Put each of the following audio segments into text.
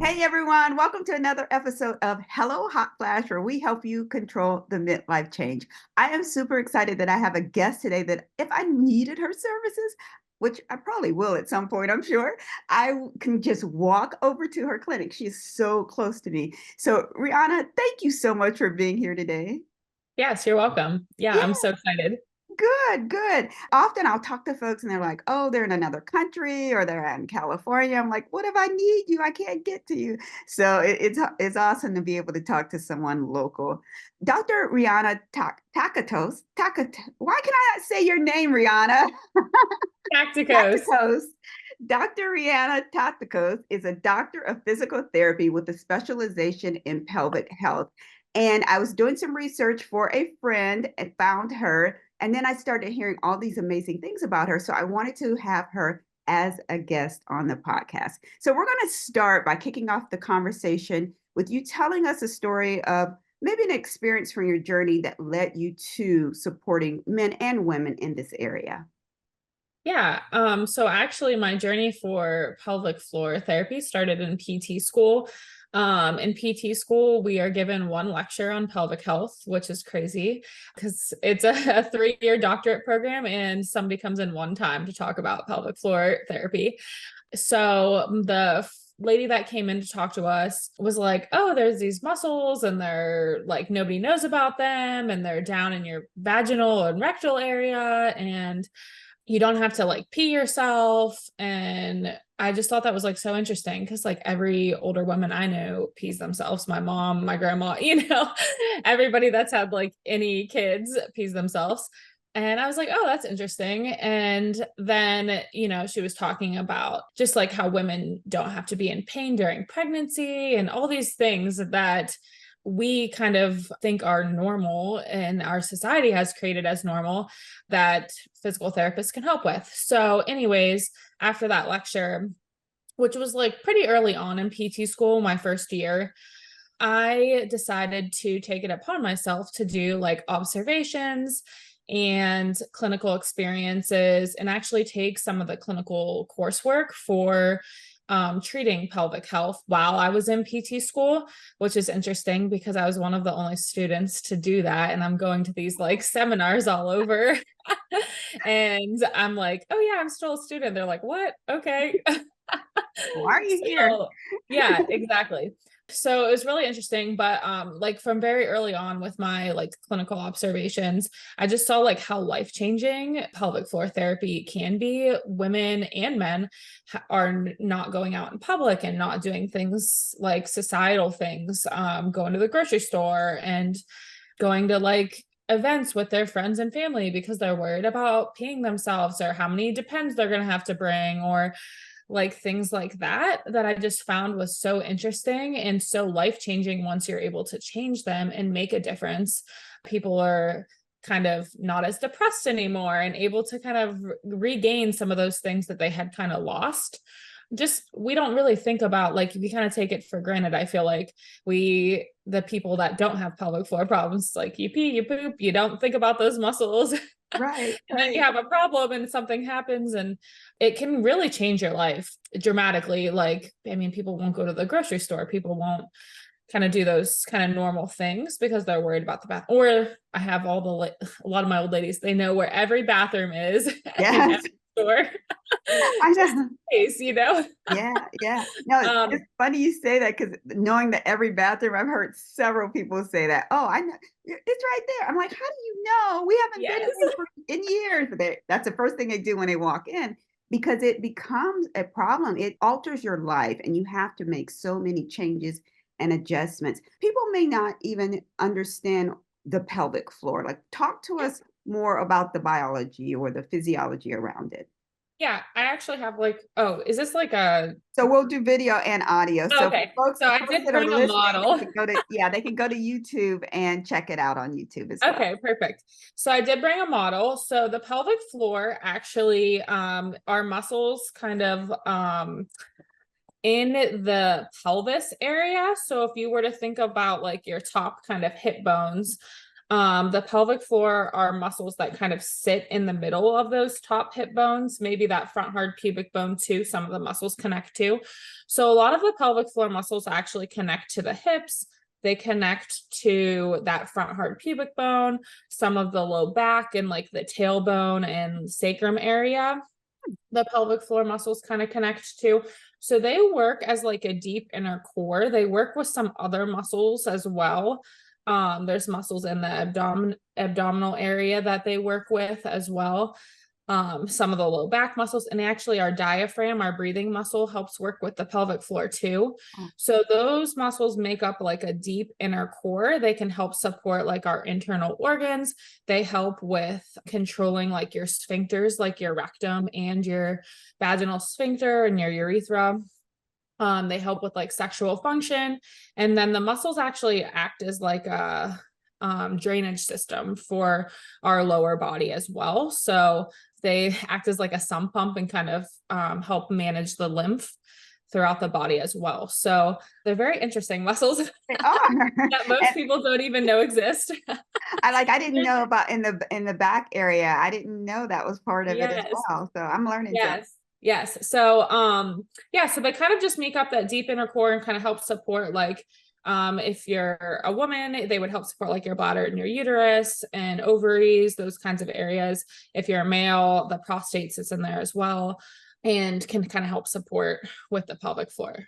Hey everyone, welcome to another episode of Hello Hot Flash, where we help you control the midlife change. I am super excited that I have a guest today that if I needed her services, which I probably will at some point, I'm sure, I can just walk over to her clinic. She is so close to me. So, Riana, thank you so much for being here today. Yes, you're welcome. Yeah, Yeah, I'm so excited. good, good. Often I'll talk to folks and they're like, oh, they're in another country or they're in California. I'm like, what if I need you? I can't get to you. So it's awesome to be able to talk to someone local. Dr. Riana Takatos, why can I not say your name, Riana? Taktikos. Taktikos. Dr. Riana Taktikos is a doctor of physical therapy with a specialization in pelvic health. And I was doing some research for a friend and found her. And then I started hearing all these amazing things about her. So I wanted to have her as a guest on the podcast. So we're going to start by kicking off the conversation with you telling us a story of maybe an experience from your journey that led you to supporting men and women in this area. Yeah, so actually my journey for pelvic floor therapy started in PT school. In PT school, we are given one lecture on pelvic health, which is crazy because it's a 3-year doctorate program and somebody comes in one time to talk about pelvic floor therapy. So the lady that came in to talk to us was like, oh, there's these muscles and they're like nobody knows about them and they're down in your vaginal and rectal area and you don't have to like pee yourself. And I just thought that was like so interesting because like every older woman I know pees themselves. My mom, my grandma, everybody that's had like any kids pees themselves. And I was like, oh, that's interesting. And then, she was talking about just like how women don't have to be in pain during pregnancy and all these things that we kind of think are normal and our society has created as normal that physical therapists can help with. So, anyways, after that lecture, which was like pretty early on in PT school, my first year, I decided to take it upon myself to do like observations and clinical experiences and actually take some of the clinical coursework for treating pelvic health while I was in PT school, which is interesting because I was one of the only students to do that. And I'm going to these like seminars all over. And I'm like, oh, yeah, I'm still a student. They're like, what? Okay. Why are you here? So, yeah, exactly. So it was really interesting, but like from very early on with my like clinical observations, I just saw like how life-changing pelvic floor therapy can be. Women and men are not going out in public and not doing things like societal things, going to the grocery store and going to like events with their friends and family because they're worried about peeing themselves or how many depends they're going to have to bring or like things like that I just found was so interesting and so life-changing once you're able to change them and make a difference. People are kind of not as depressed anymore and able to kind of regain some of those things that they had kind of lost. Just we don't really think about like we kind of take it for granted. I feel like the people that don't have pelvic floor problems, like you pee, you poop, you don't think about those muscles. Right, And then you right. have a problem and something happens and it can really change your life dramatically. Like, I mean, people won't go to the grocery store. People won't kind of do those kind of normal things because they're worried about the bath. Or I have a lot of my old ladies, they know where every bathroom is in Yes, every store. I Just know. in case. Yeah, yeah. No, it's Um, funny you say that because knowing that every bathroom, I've heard several people say that. Oh, I know it's right there. I'm like, how do you know? We haven't been yes. in years. But that's the first thing they do when they walk in because it becomes a problem. It alters your life, and you have to make so many changes and adjustments. People may not even understand the pelvic floor. Like, talk to us more about the biology or the physiology around it. Yeah, I actually have like, oh, is this like a, So we'll do video and audio. So for okay. So I folks did that are bring a listening, model. they can go to YouTube and check it out on YouTube as well. Okay, perfect. So I did bring a model. So the pelvic floor actually our muscles kind of in the pelvis area. So if you were to think about like your top kind of hip bones, The pelvic floor are muscles that kind of sit in the middle of those top hip bones, maybe that front hard pubic bone too. Some of the muscles connect to. So a lot of the pelvic floor muscles actually connect to the hips. They connect to that front hard pubic bone, some of the low back and like the tailbone and sacrum area. The pelvic floor muscles kind of connect to. So they work as like a deep inner core. They work with some other muscles as well. There's muscles in the abdominal area that they work with as well. Some of the low back muscles, and actually our diaphragm, our breathing muscle, helps work with the pelvic floor too. Oh, So those muscles make up like a deep inner core. They can help support like our internal organs. They help with controlling like your sphincters, like your rectum and your vaginal sphincter and your urethra. They help with like sexual function. And then the muscles actually act as like a drainage system for our lower body as well. So they act as like a sump pump and kind of help manage the lymph throughout the body as well. So they're very interesting muscles they are. that most And people don't even know exist. I didn't know about in the back area. I didn't know that was part of it as Yes. well. So I'm learning something. Yes. Yes. So yeah, so they kind of just make up that deep inner core and kind of help support like if you're a woman, they would help support like your bladder and your uterus and ovaries, those kinds of areas. If you're a male, the prostate sits in there as well and can kind of help support with the pelvic floor.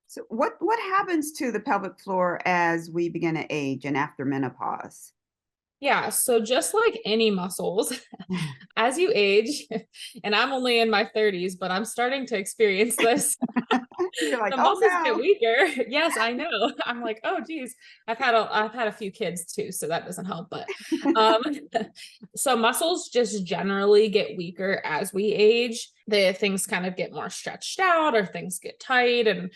So what happens to the pelvic floor as we begin to age and after menopause? Yeah, so just like any muscles, as you age, and I'm only in my 30s, but I'm starting to experience this. You're like, The oh muscles get no. weaker. Yes, I know. I'm like, oh geez, I've had a few kids too, so that doesn't help. But um, so muscles just generally get weaker as we age. The things kind of get more stretched out, or things get tight, and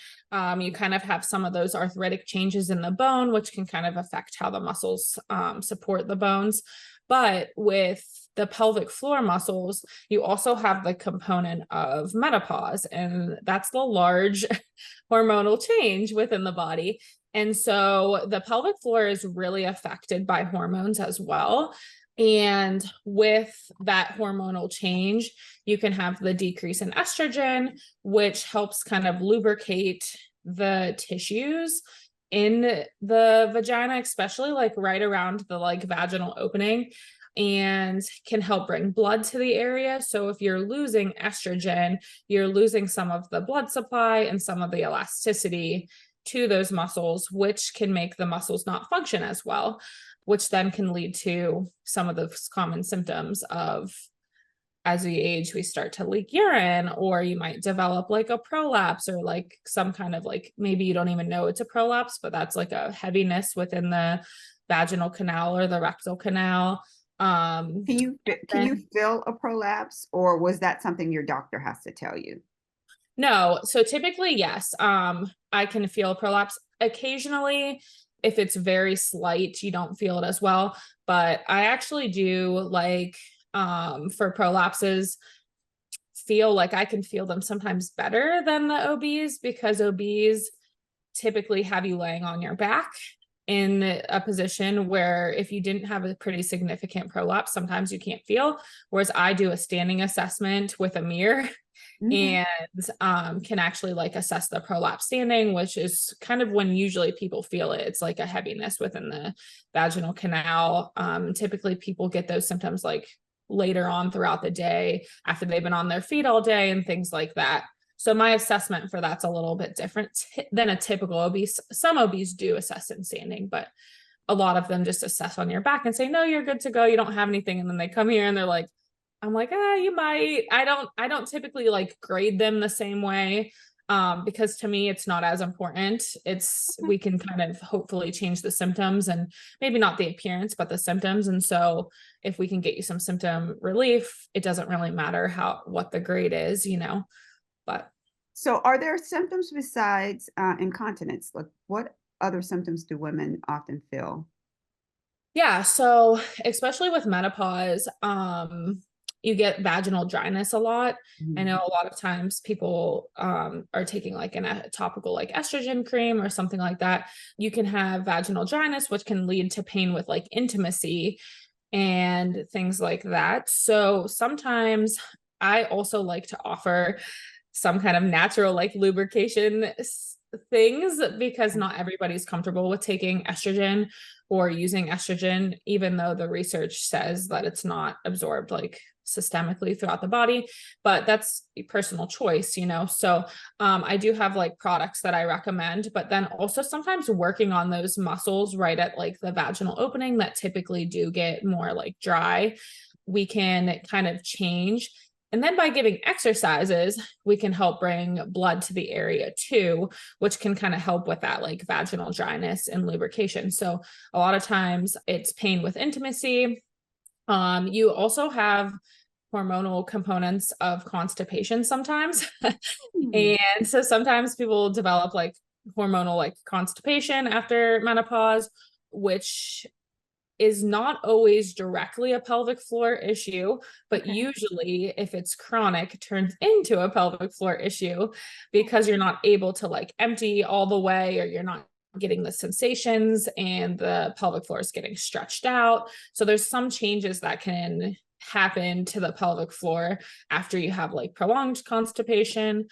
you kind of have some of those arthritic changes in the bone, which can kind of affect how the muscles support the bones. But with the pelvic floor muscles, you also have the component of menopause, and that's the large hormonal change within the body. And so the pelvic floor is really affected by hormones as well. And with that hormonal change, you can have the decrease in estrogen, which helps kind of lubricate the tissues in the vagina, especially like right around the like vaginal opening, and can help bring blood to the area. So if you're losing estrogen, you're losing some of the blood supply and some of the elasticity to those muscles, which can make the muscles not function as well, which then can lead to some of the common symptoms of, as we age, we start to leak urine, or you might develop like a prolapse, or like some kind of like, maybe you don't even know it's a prolapse, but that's like a heaviness within the vaginal canal or the rectal canal. Can you feel a prolapse, or was that something your doctor has to tell you? No, so typically, yes. I can feel a prolapse occasionally. If it's very slight, you don't feel it as well. But I actually do like for prolapses, feel like I can feel them sometimes better than the OBs, because OBs typically have you laying on your back in a position where if you didn't have a pretty significant prolapse, sometimes you can't feel. Whereas I do a standing assessment with a mirror Mhm. and can actually like assess the prolapse standing, which is kind of when usually people feel it. It's like a heaviness within the vaginal canal. Typically people get those symptoms like later on throughout the day after they've been on their feet all day and things like that. So my assessment for that's a little bit different than a typical OB. Some OBs do assess in standing, but a lot of them just assess on your back and say, no, you're good to go. You don't have anything. And then they come here and they're like, I'm like, you might. I don't typically like grade them the same way. Because to me, it's not as important. We can kind of hopefully change the symptoms, and maybe not the appearance, but the symptoms. And so if we can get you some symptom relief, it doesn't really matter what the grade is. But So, are there symptoms besides incontinence? Like, what other symptoms do women often feel? yeah, so especially with menopause, you get vaginal dryness a lot. I Mhm. know a lot of times people are taking like a topical like estrogen cream or something like that. You can have vaginal dryness, which can lead to pain with like intimacy and things like that. So sometimes I also like to offer some kind of natural like lubrication things, because not everybody's comfortable with taking estrogen or using estrogen, even though the research says that it's not absorbed like systemically throughout the body, but that's a personal choice, you know? So I do have like products that I recommend, but then also sometimes working on those muscles right at like the vaginal opening that typically do get more like dry, we can kind of change. And then by giving exercises, we can help bring blood to the area too, which can kind of help with that like vaginal dryness and lubrication. So a lot of times it's pain with intimacy. You also have hormonal components of constipation sometimes. Hmm. And so sometimes people develop like hormonal like constipation after menopause, which is not always directly a pelvic floor issue, but Okay. usually if it's chronic, turns into a pelvic floor issue because you're not able to like empty all the way, or you're not getting the sensations and the pelvic floor is getting stretched out. So there's some changes that can happen to the pelvic floor after you have like prolonged constipation.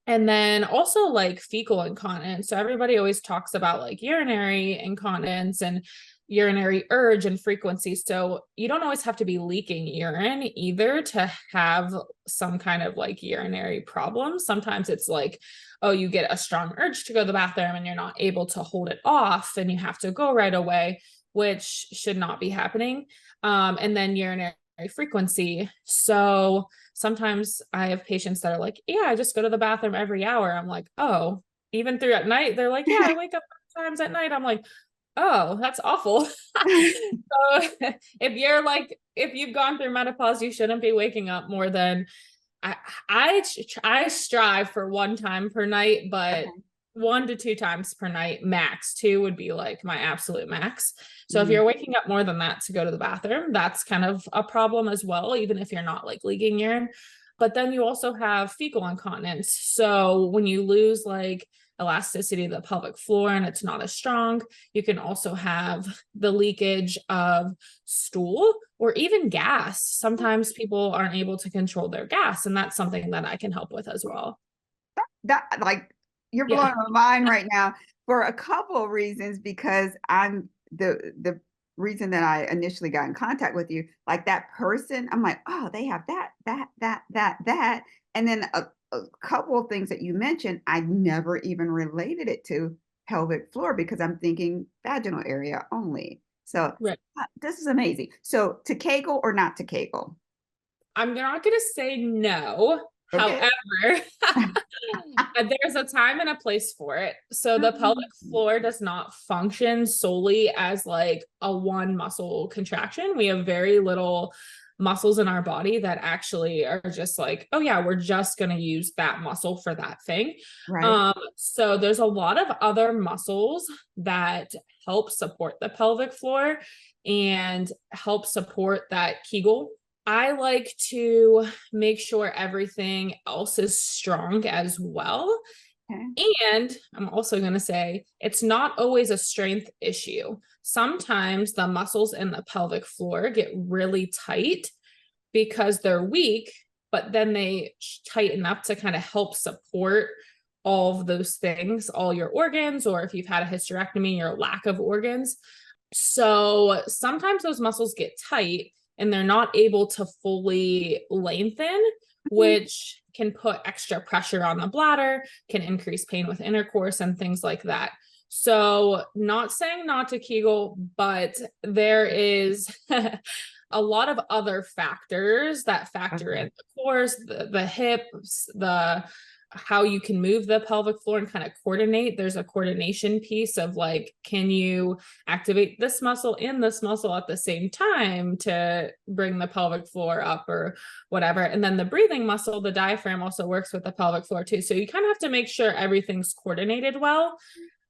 And then also like fecal incontinence. So everybody always talks about like urinary incontinence and urinary urge and frequency. So you don't always have to be leaking urine either to have some kind of like urinary problem. Sometimes it's like, oh, you get a strong urge to go to the bathroom and you're not able to hold it off and you have to go right away, which should not be happening. And then urinary frequency. So sometimes I have patients that are like, yeah, I just go to the bathroom every hour. I'm like, oh, even through at night? They're like, yeah, I wake up times at night. I'm like, oh, that's awful. So if you're like, if you've gone through menopause, you shouldn't be waking up more than I I strive for one time per night, but Okay. 1 to 2 times per night max. Two would be like my absolute max. So if Mm. you're waking up more than that to go to the bathroom, that's kind of a problem as well, even if you're not like leaking urine. But then you also have fecal incontinence. So when you lose like elasticity of the pelvic floor and it's not as strong, you can also have the leakage of stool or even gas. Sometimes people aren't able to control their gas, and that's something that I can help with as well. That like you're blowing Yeah. my mind right now for a couple of reasons because I'm the reason that I initially got in contact with you, like that person, I'm like, oh, they have that. And then a couple of things that you mentioned, I never even related it to pelvic floor because I'm thinking vaginal area only. So Right. this is amazing. So to Kegel or not to Kegel? I'm not going to say no. Okay. However, there's a time and a place for it. So the pelvic Mhm. floor does not function solely as like a one muscle contraction. We have very little muscles in our body that actually are just like, oh yeah, we're just going to use that muscle for that thing. Right. So there's a lot of other muscles that help support the pelvic floor and help support that Kegel. I like to make sure everything else is strong as well. Okay. And I'm also going to say it's not always a strength issue. Sometimes the muscles in the pelvic floor get really tight because they're weak, but then they tighten up to kind of help support all of those things, all your organs, or if you've had a hysterectomy, your lack of organs. So sometimes those muscles get tight and they're not able to fully lengthen, Mhm. which can put extra pressure on the bladder, can increase pain with intercourse and things like that. So, not saying not to Kegel, but there is a lot of other factors that factor in Okay. the course, the hips, the how you can move the pelvic floor and kind of coordinate. There's a coordination piece of like, can you activate this muscle and this muscle at the same time to bring the pelvic floor up or whatever? And then the breathing muscle, the diaphragm, also works with the pelvic floor too. So you kind of have to make sure everything's coordinated well.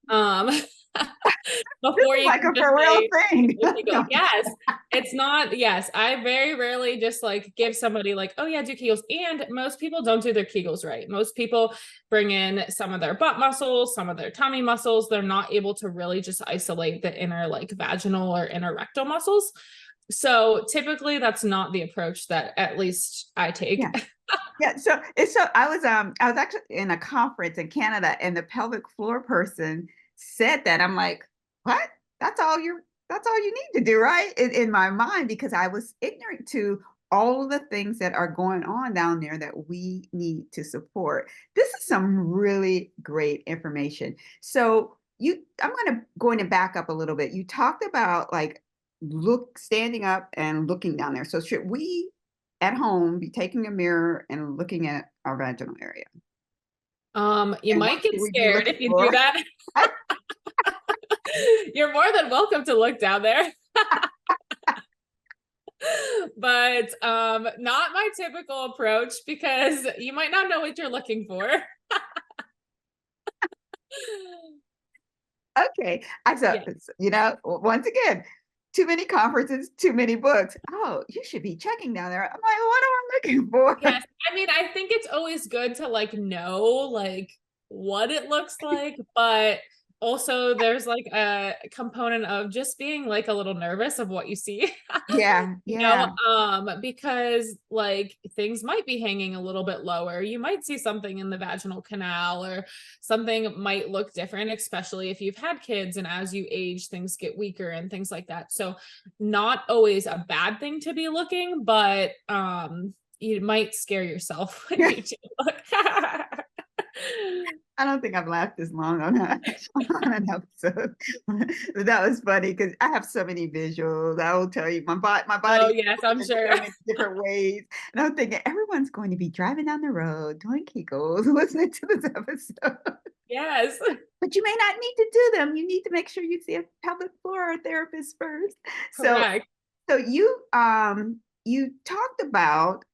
Um, This before is you like can a just for real say thing. Kegel. Yes, it's not. Yes, I very rarely just like give somebody like, oh yeah, do Kegels. And most people don't do their Kegels right. Most people bring in some of their butt muscles, some of their tummy muscles. They're not able to really just isolate the inner like vaginal or inner rectal muscles. So typically that's not the approach that at least I take. Yeah. Yeah, so it's so I was actually in a conference in Canada and the pelvic floor person said that. I'm like, what? That's all you need to do, right? In my mind, because I was ignorant to all of the things that are going on down there that we need to support. This is some really great information. So I'm going to back up a little bit. You talked about like standing up and looking down there. So should we at home be taking a mirror and looking at our vaginal area? You And what might get should we be scared looking if you do for? that. You're more than welcome to look down there. But not my typical approach because you might not know what you're looking for. Okay. Yeah. Once again, too many conferences, too many books. Oh, you should be checking down there. I'm like, what am I looking for? Yes. I mean, I think it's always good to like know like what it looks like, but also there's like a component of just being like a little nervous of what you see. Yeah, yeah. Because like things might be hanging a little bit lower. You might see something in the vaginal canal or something might look different, especially if you've had kids and as you age, things get weaker and things like that. So not always a bad thing to be looking, but you might scare yourself when you do look. I don't think I've laughed this long on, on an episode. But that was funny because I have so many visuals. I will tell you, my Oh body yes, I'm in sure. so many different ways. And I'm thinking everyone's going to be driving down the road, doing Kegels, listening to this episode. Yes. But you may not need to do them. You need to make sure you see a pelvic floor therapist first. So, Correct. so you talked about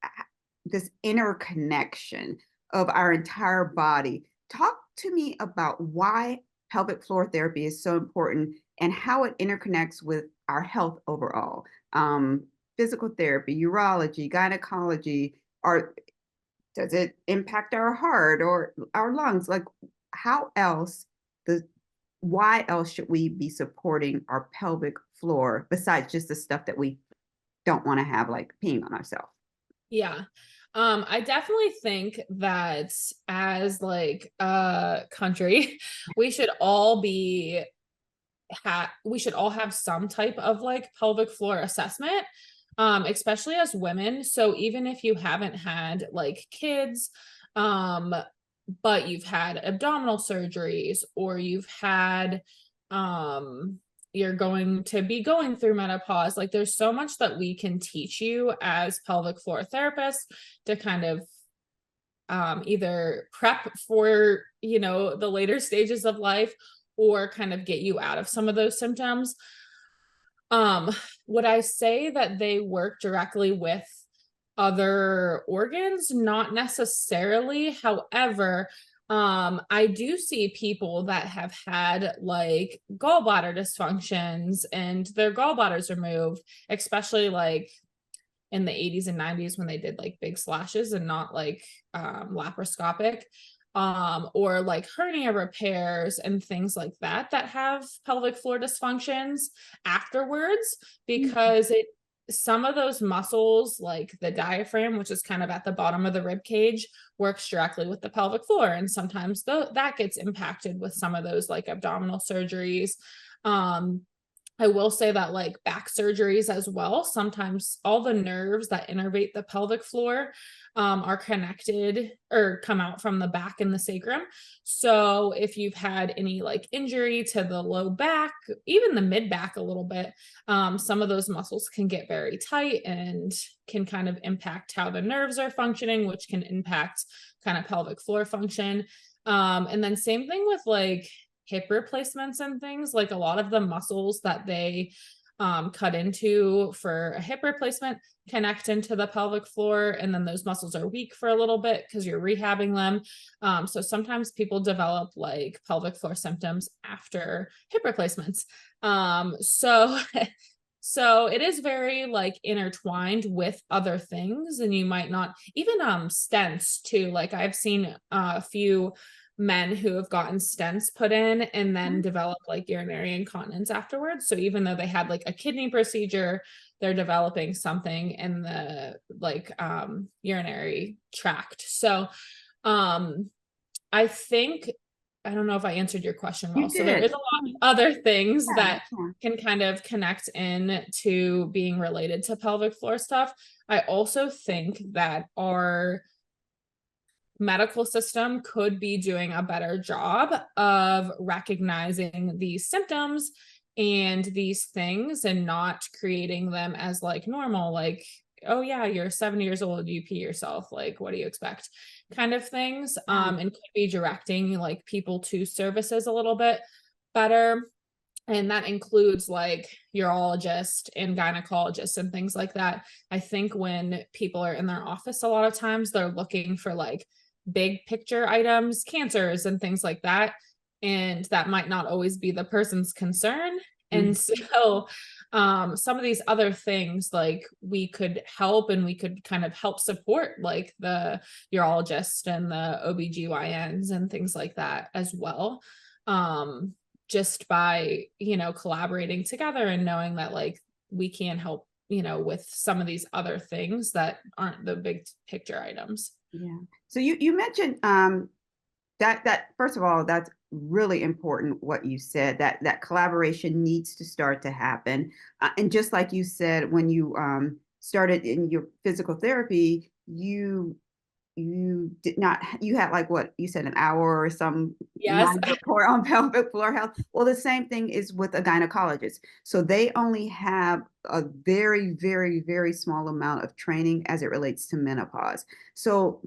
this interconnection of our entire body. Talk to me about why pelvic floor therapy is so important and how it interconnects with our health overall. Physical therapy, urology, gynecology, or does it impact our heart or our lungs? Like, how else the why else should we be supporting our pelvic floor besides just the stuff that we don't want to have, like peeing on ourselves? Yeah. I definitely think that as like a country, we should all be we should all have some type of like pelvic floor assessment, especially as women. So even if you haven't had like kids, um, but you've had abdominal surgeries or you've had you're going to be going through menopause, like there's so much that we can teach you as pelvic floor therapists to kind of either prep for the later stages of life or kind of get you out of some of those symptoms. um would I say that they work directly with other organs? Not necessarily. However, I do see people that have had like gallbladder dysfunctions and their gallbladders removed, especially like in the 80s and 90s when they did like big slashes and not like laparoscopic, or like hernia repairs and things like that that have pelvic floor dysfunctions afterwards, because it some of those muscles like the diaphragm, which is kind of at the bottom of the rib cage, works directly with the pelvic floor, and sometimes that gets impacted with some of those like abdominal surgeries. I will say that like back surgeries as well, sometimes all the nerves that innervate the pelvic floor are connected or come out from the back and the sacrum. So if you've had any like injury to the low back, even the mid back a little bit, some of those muscles can get very tight and can kind of impact how the nerves are functioning, which can impact kind of pelvic floor function. And then same thing with like hip replacements and things, like a lot of the muscles that they cut into for a hip replacement, connect into the pelvic floor, and then those muscles are weak for a little bit because you're rehabbing them. So sometimes people develop like pelvic floor symptoms after hip replacements. So so it is very like intertwined with other things, and you might not even stents too. Like I've seen a few men who have gotten stents put in and then develop like urinary incontinence afterwards. So even though they had like a kidney procedure, they're developing something in the like urinary tract. So I think, I don't know if I answered your question well. You So there is did. a lot of other things Yeah, that yeah. can kind of connect in to being related to pelvic floor stuff. I also think that our medical system could be doing a better job of recognizing these symptoms and these things and not creating them as like normal, like, oh yeah, you're 70 years old, you pee yourself, like what do you expect, kind of things. And could be directing like people to services a little bit better, and that includes like urologists and gynecologists and things like that. I think when people are in their office a lot of times they're looking for like big picture items, cancers and things like that, and that might not always be the person's concern. And Mhm. so some of these other things like we could help, and we could kind of help support like the urologist and the OBGYNs and things like that as well, just by, you know, collaborating together and knowing that like we can help, you know, with some of these other things that aren't the big picture items. Yeah. So you mentioned that first of all, that's really important what you said, that that collaboration needs to start to happen. And just like you said, when you started in your physical therapy, you did not, you had like what you said, an hour or some Yes. minor report on pelvic floor health. Well, the same thing is with a gynecologist. So they only have a very, very, very small amount of training as it relates to menopause. So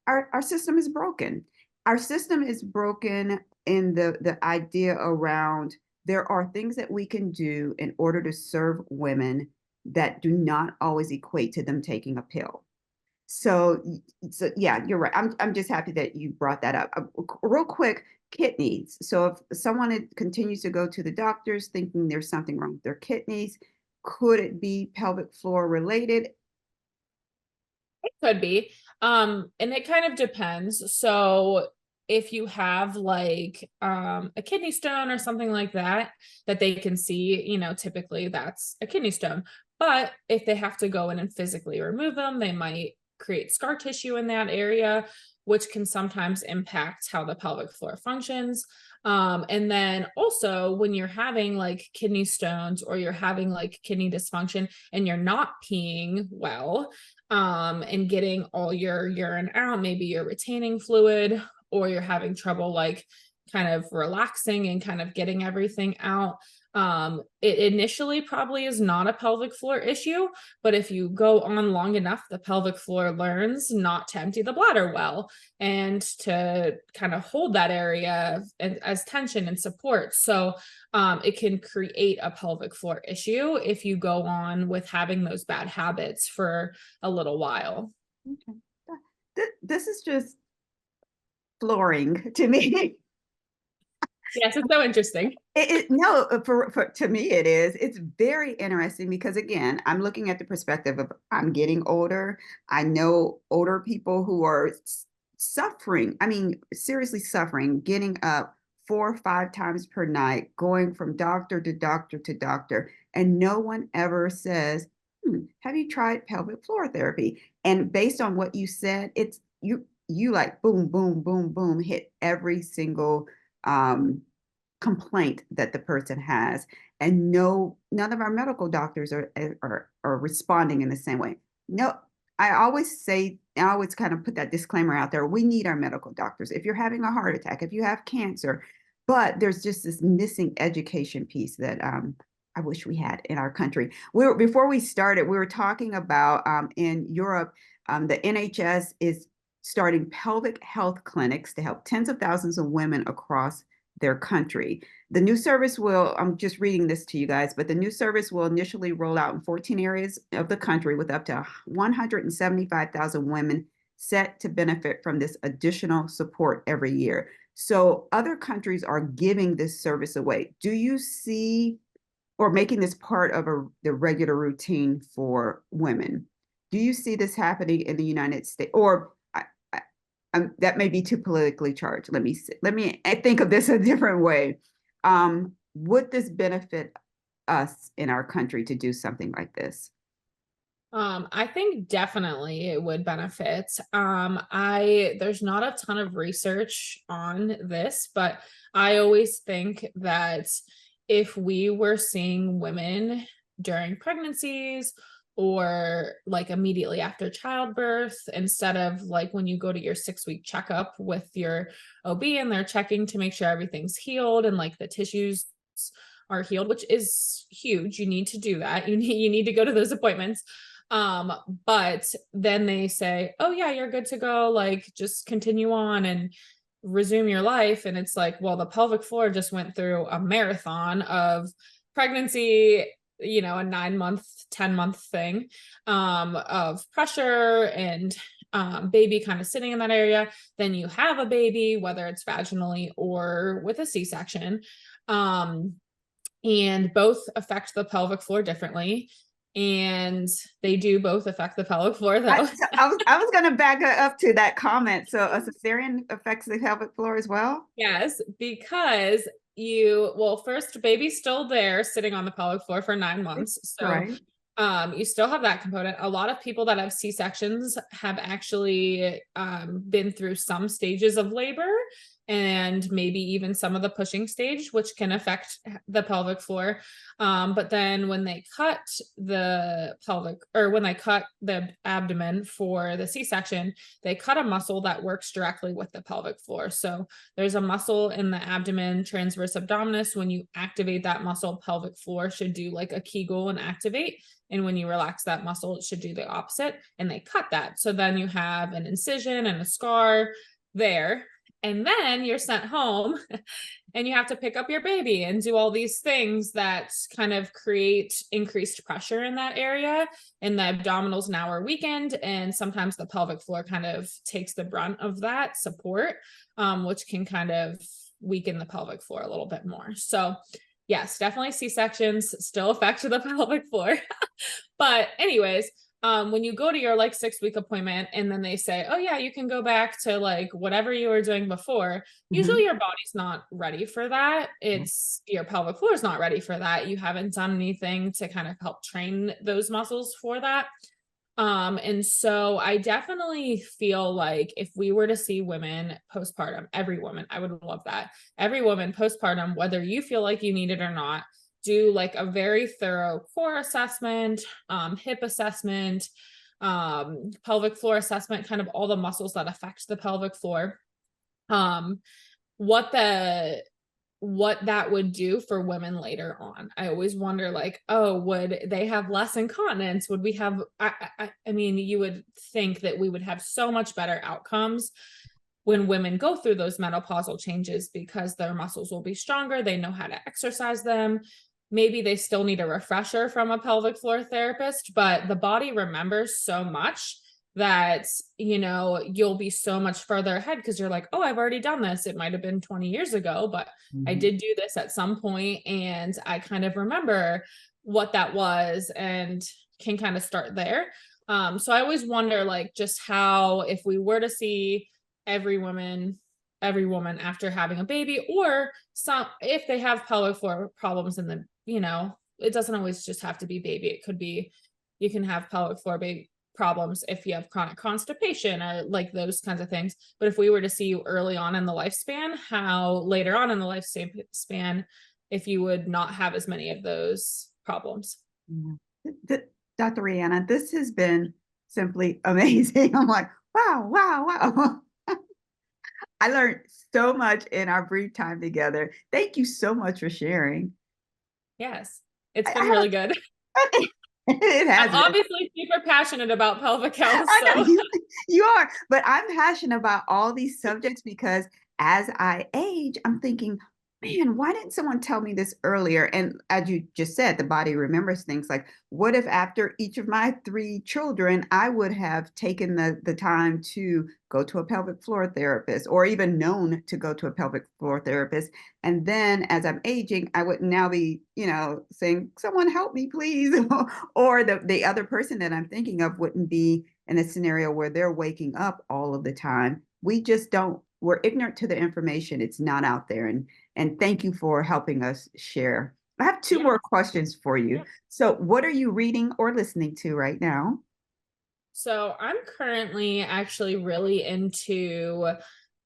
our system is broken. Our system is broken in the idea around there are things that we can do in order to serve women that do not always equate to them taking a pill. So, so yeah, you're right. I'm just happy that you brought that up. Real quick, kidneys. So if someone continues to go to the doctors thinking there's something wrong with their kidneys, could it be pelvic floor related? It could be. And it kind of depends. So if you have like a kidney stone or something like that, that they can see, you know, typically that's a kidney stone. But if they have to go in and physically remove them, they might create scar tissue in that area, which can sometimes impact how the pelvic floor functions. And then also when you're having like kidney stones or you're having like kidney dysfunction and you're not peeing well, and getting all your urine out, maybe you're retaining fluid or you're having trouble like kind of relaxing and kind of getting everything out. It initially probably is not a pelvic floor issue, but if you go on long enough, the pelvic floor learns not to empty the bladder well and to kind of hold that area as tension and support. So it can create a pelvic floor issue if you go on with having those bad habits for a little while. Okay. This is just flooring to me. Yes, it's so interesting. No, for to me it is. It's very interesting because again, I'm looking at the perspective of I'm getting older. I know older people who are suffering. I mean, seriously suffering, getting up 4 or 5 times per night, going from doctor to doctor to doctor, and no one ever says, "Have you tried pelvic floor therapy?" And based on what you said, it's you like boom, boom, boom, boom, hit every single um complaint that the person has, and no, none of our medical doctors are responding in the same way. No, I always kind of put that disclaimer out there. We need our medical doctors if you're having a heart attack, if you have cancer, but there's just this missing education piece that I wish we had in our country. Before we started, we were talking about in Europe, the NHS is starting pelvic health clinics to help tens of thousands of women across their country. The new service will, I'm just reading this to you guys, but the new service will initially roll out in 14 areas of the country with up to 175,000 women set to benefit from this additional support every year. So other countries are giving this service away. Do you see, or making this part of the regular routine for women? Do you see this happening in the United States? Or that may be too politically charged. Let me think of this a different way. Would this benefit us in our country to do something like this? I think definitely it would benefit. There's not a ton of research on this, but I always think that if we were seeing women during pregnancies or like immediately after childbirth, instead of like when you go to your 6-week checkup with your OB and they're checking to make sure everything's healed and like the tissues are healed, which is huge. You need to do that. You need to go to those appointments. But then they say, oh yeah, you're good to go. Like just continue on and resume your life. And it's like, well, the pelvic floor just went through a marathon of pregnancy, a 9-month, 10-month thing, of pressure and baby kind of sitting in that area. Then you have a baby, whether it's vaginally or with a C-section. And both affect the pelvic floor differently. And they do both affect the pelvic floor, though. I was going to back up to that comment. So a cesarean affects the pelvic floor as well? Yes, because first, baby's still there sitting on the pelvic floor for 9 months. So Right. you still have that component. A lot of people that have C-sections have actually been through some stages of labor and maybe even some of the pushing stage, which can affect the pelvic floor. But then when they cut the abdomen for the C-section, they cut a muscle that works directly with the pelvic floor. So there's a muscle in the abdomen, transverse abdominis. When you activate that muscle, pelvic floor should do like a Kegel and activate. And when you relax that muscle, it should do the opposite. And they cut that. So then you have an incision and a scar there. And then you're sent home and you have to pick up your baby and do all these things that kind of create increased pressure in that area. And the abdominals now are weakened. And sometimes the pelvic floor kind of takes the brunt of that support, which can kind of weaken the pelvic floor a little bit more. So yes, definitely C-sections still affect the pelvic floor. But anyways, when you go to your like 6-week appointment and then they say, oh yeah, you can go back to like whatever you were doing before, usually your body's not ready for that. It's your pelvic floor is not ready for that. You haven't done anything to kind of help train those muscles for that. And so I definitely feel like if we were to see women postpartum, every woman, I would love that. Every woman postpartum, whether you feel like you need it or not, do like a very thorough core assessment, hip assessment, pelvic floor assessment, kind of all the muscles that affect the pelvic floor. What that would do for women later on. I always wonder like, oh, would they have less incontinence? Would we have, I mean, you would think that we would have so much better outcomes when women go through those menopausal changes because their muscles will be stronger. They know how to exercise them. Maybe they still need a refresher from a pelvic floor therapist, but the body remembers so much that, you'll be so much further ahead because you're like, oh, I've already done this. It might have been 20 years ago, but I did do this at some point and I kind of remember what that was and can kind of start there. So I always wonder like just how, if we were to see every woman after having a baby, or some, if they have pelvic floor problems in the, it doesn't always just have to be baby. It could be, you can have pelvic floor baby problems if you have chronic constipation or like those kinds of things. But if we were to see you early on in the lifespan, how later on in the lifespan, if you would not have as many of those problems. Dr. Riana, this has been simply amazing. I'm like, wow. I learned so much in our brief time together. Thank you so much for sharing. Yes, it's been really good. It has. I'm obviously super passionate about pelvic health. I know So. you are, but I'm passionate about all these subjects because as I age, I'm thinking, man, why didn't someone tell me this earlier? And as you just said, the body remembers things. Like, what if after each of my three children, I would have taken the time to go to a pelvic floor therapist or even known to go to a pelvic floor therapist? And then as I'm aging, I would now be, saying, someone help me, please. Or the other person that I'm thinking of wouldn't be in a scenario where they're waking up all of the time. We just don't, we're ignorant to the information. It's not out there. And thank you for helping us share. I have two Yeah. more questions for you. Yeah. So, what are you reading or listening to right now? So I'm currently actually really into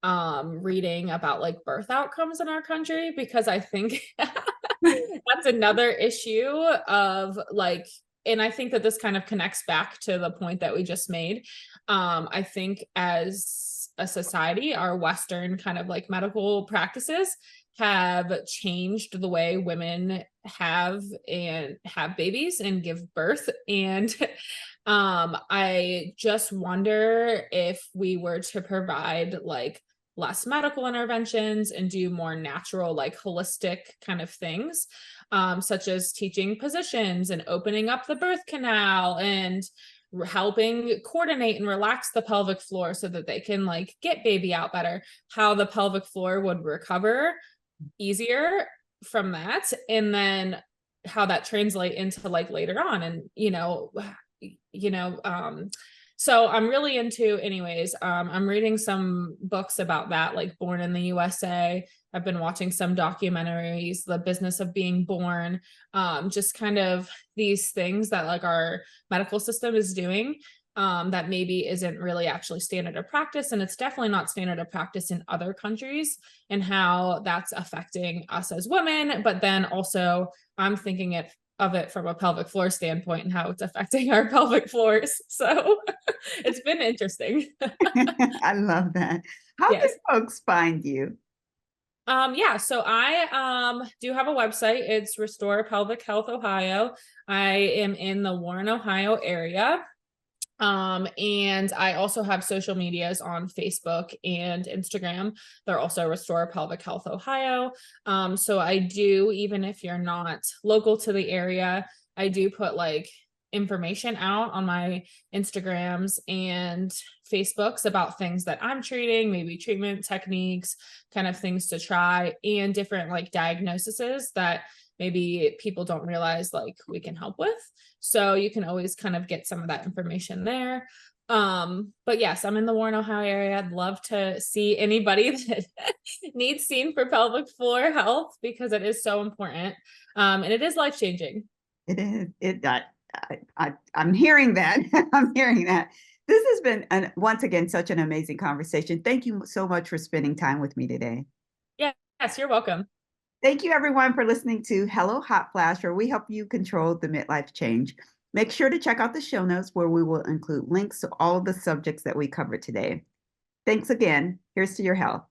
reading about like birth outcomes in our country because I think that's another issue of like, and I think that this kind of connects back to the point that we just made. I think as a society, our Western kind of like medical practices have changed the way women have babies and give birth. And I just wonder if we were to provide like less medical interventions and do more natural, like holistic kind of things, such as teaching positions and opening up the birth canal and helping coordinate and relax the pelvic floor so that they can like get baby out better, how the pelvic floor would recover easier from that, and then how that translate into like later on. And so I'm really into, anyways, I'm reading some books about that, like Born in the USA. I've been watching some documentaries, The Business of Being Born, just kind of these things that like our medical system is doing, that maybe isn't really actually standard of practice. And it's definitely not standard of practice in other countries, and how that's affecting us as women. But then also I'm thinking of it from a pelvic floor standpoint and how it's affecting our pelvic floors. So it's been interesting. I love that. How can Yes. folks find you? Yeah, so I do have a website. It's Restore Pelvic Health Ohio. I am in the Warren, Ohio area. And I also have social medias on Facebook and Instagram. They're also Restore Pelvic Health Ohio. So I do, even if you're not local to the area, I do put like information out on my Instagrams and Facebooks about things that I'm treating, maybe treatment techniques, kind of things to try, and different like diagnoses that maybe people don't realize like we can help with. So you can always kind of get some of that information there. But yes, I'm in the Warren, Ohio area. I'd love to see anybody that needs seen for pelvic floor health because it is so important. And it is life-changing. It is. I'm hearing that. I'm hearing that. This has been, once again, such an amazing conversation. Thank you so much for spending time with me today. Yes, you're welcome. Thank you, everyone, for listening to Hello Hot Flash, where we help you control the midlife change. Make sure to check out the show notes where we will include links to all of the subjects that we covered today. Thanks again. Here's to your health.